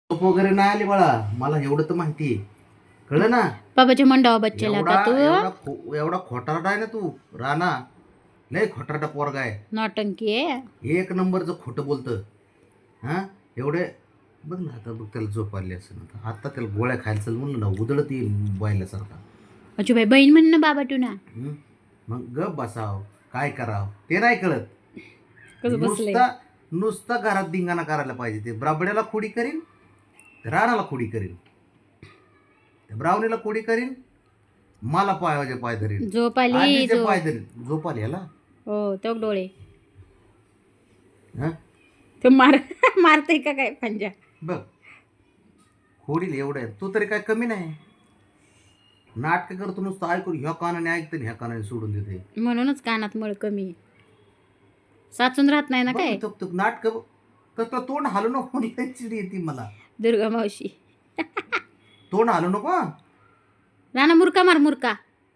झोप वगैरे नाही आली बाळा, मला एवढं तर माहिती आहे. कळलं ना? बाबाच्या मंडावा बच्चेला एवढा का तू एवढा खोटारडा आहे ना तू. राणा लय खोटारडा पोरगा आहे. नौटंकी आहे. एक नंबरचं खोटं बोलतं. हा एवढे बघ ना, आता बघ त्याला झोप आली असेल आता त्याला गोळ्या खायला चल म्हणलं ना, उदळत येईल बायल्यासारखा. अजूबाई बहीण म्हण ना बाबा तू ना. मग गप बसाव, काय करावं ते नाही कळत. कसं बसलंय नुसता घरात धिंगाणा करायला पाहिजे. ते ब्राबड्याला खोडी करीन, राणाला खोडी करीन, ब्रावणीला खोडी करीन, मला पायाचे पाय धरीन, झोप आली आजीचे पाय धरीन. झोप आली ह्याला. हो तो डोळे हा तो मारतय का काय पंजा. बघ खोडील एवढं आहे. तू तरी काय कमी नाही. नाटक करतो नुसतं ऐकून, ह्या कानाने ऐकतं ह्या कानाने सोडून देते. म्हणूनच कानात मळ कमी साचून राहत नाही ना काय. नाटक तर तोंड हालू नको, चिडी येते मला. दुर्गा मावशी तोंड हालू नको हं. राणा मुरका मार मुरका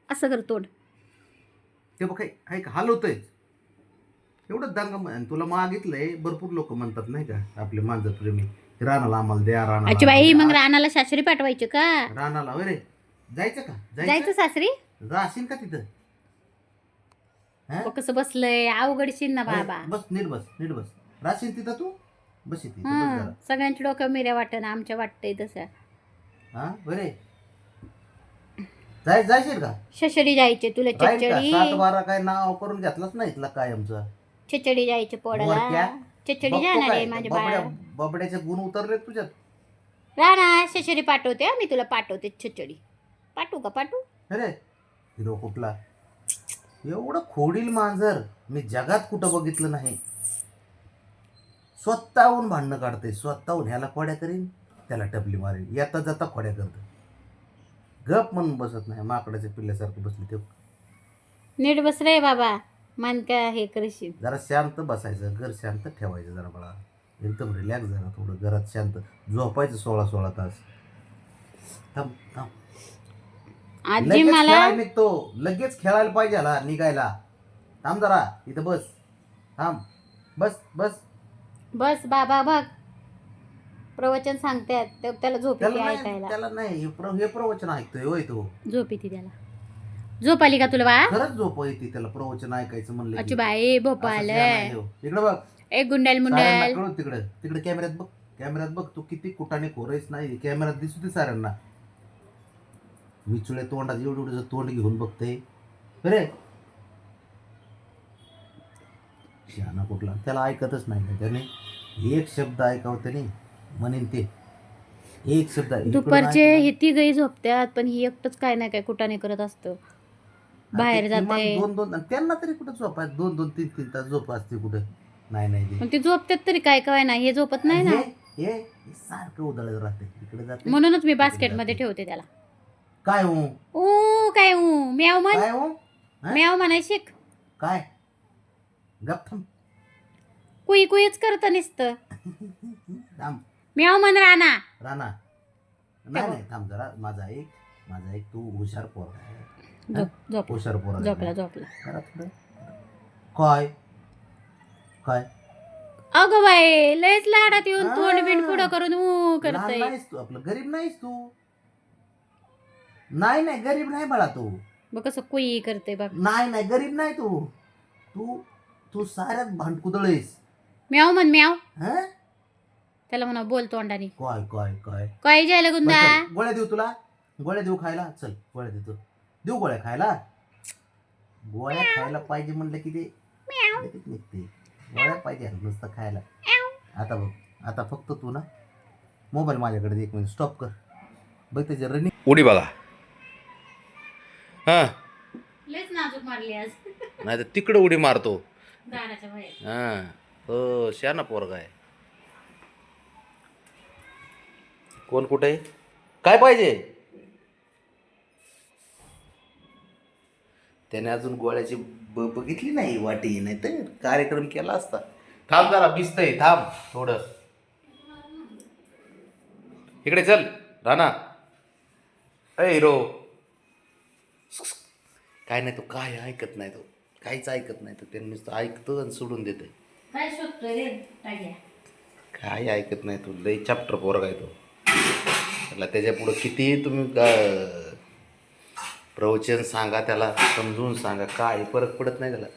असं कर तोंड. ते बघ ऐक हलवतंय एवढं दंग. तुला मागितलंय, भरपूर लोक म्हणतात नाही का आपले मांजर प्रेमी, राणाला आम्हाला द्या, अच्छा बाई मग राणाला सासरी पाठवायचे का. राणाला रे जायचं का, जायचं सासरी. जाशील का तिथं. कसं बसलंय अवघडशील ना बाबा. बस नीट बस राशील तिथं तू. बस इथे सगळ्यांच्या डोक्यावर मिऱ्या वाटत ना, आमच्या वाटतंय तसं. हा बरे जायशील का. शशडी जायचे तुला चचडी. 7-12 काय नाव करून घेतलंच नाही तुला काय आमचं. चचडी जायचे पोडाला. चचडी जाणार आहे माझ्या बाळा. बबड्याचे गुण उतरले तुझ्यात. राणा शशडी पाठवते मी तुला, पाठवते छचडी. पाठवू का पाठवू. अरे हिरो कुठला एवढं खोडील मांजर मी जगात कुठं बघितलं नाही. स्वतःहून भांडणं काढते, स्वतःहून ह्याला खोड्या करीन, त्याला टपली मारेन, येता जाता खोड्या करतं. गप म्हणून बसत नाही, माकडाच्या पिल्ल्यासारखं बसली. ते नीट बस रे बाबा, मान का हे करशील. जरा शांत बसायचं, घर शांत ठेवायचं जरा बाळा. एकदम रिलॅक्स जरा थोडं घरात शांत झोपायचं 16-16 तास. थांब थांब आजी मला निघतो लगेच खेळायला पाहिजे ह्याला निघायला. थांब जरा इथं बस. थांब बस बस बस बाबा बघ प्रवचन सांगतात त्याला झोप येते ऐकायला. त्याला नाही हे प्रवचन ऐकतोय होय तो. झोप येते त्याला. झोप आली का तुला बा. खरंच झोप येते त्याला प्रवचन ऐकायचं म्हणलं. अच्छा बाई भोपाल इकडे बघ. एक गुंडाल मुंडाल तिकडे तिकडे कॅमेऱ्यात बघ तू किती कुटाने खोरायच नाही. कॅमेऱ्यात दिसू दे साऱ्यांना. विचुळे तोंडात एवढं तोंड घेऊन बघते. अरे शहाणा कुठला, त्याला ऐकतच नाही का त्याने. एक शब्द ऐकावं त्याने म्हणेन ते एक शब्द. दुपारचे हे तिघही झोपतात पण ही एकटच काय नाही काय कुटाने करत असतं. बाहेर जाते 2-2 त्यांना तरी कुठं झोप आहे. 2-2-3-3 तास झोप असते कुठं. नाही मग ते झोपतात तरी काय काय नाही, हे झोपत नाही ना. हे सारखं उधळत राहते इकडे जाते. म्हणूनच मी बास्केट मध्ये ठेवते त्याला. काय हो ओ काय हो म्याव म्हण. काय हो म्याव म्हणाय शिक. काय गप थांब. कुई कुईच करत नुसतं. थांब म्याव म्हण राणा. नाही थांब जरा. माझा एक तू हुशार पोरगा आहे. झोप हुशार पोरगा झोपला. काय काय अगं बाई लयच लाडात येऊन तोंड बिंड पुढं करून करतय. नाहीस तू आपलं गरीब नाहीस तू. नाही गरीब नाही बाळा तू. बघ कसं कुई करते बघ. नाही गरीब नाही तू. तू साऱ्यात भांडकुदळेस. म्याव म्हण म्याव. हं त्याला म्हणा बोल तोंडाने. काय काय काय काय जायला गुंदा. गोळ्या देऊ तुला. गोळ्या देऊ खायला. चल गोळ्या देऊ गोळ्या खायला. गोळ्या खायला पाहिजे म्हणलं की ते लगेच निघते. गोळ्या पाहिजे नुसतं खायला. आता बघ, आता फक्त तू ना मोबाईल माझ्याकडे दे. 1 मिनिट स्टॉप कर. बघ त्याच्या रनिंग उडी बघा. हा लयच नाजूक मारली आज. नाही तर तिकडे उडी मारतो. दाराच्या बाहेर. हा हो शहाणा पोरगा आहे. कोण कुठे काय पाहिजे. त्याने अजून गोळ्याची बघितली नाही वाटी. नाही तर कार्यक्रम केला असता. थांब जरा भिजतंय थांब थोडं. इकडे चल राणा. ए हिरो काय नाही तो काय ऐकत नाही. तो काहीच ऐकत नाही. तो त्याने नुसतं ऐकतं आणि सोडून देतं. काय शोधतोय रे टाग्या. काय ऐकत नाही तू, लई चॅप्टर पोरगा आहे तो. त्याला त्याच्या पुढं किती तुम्ही प्रवचन सांगा, त्याला समजून सांगा, काय फरक पडत नाही त्याला.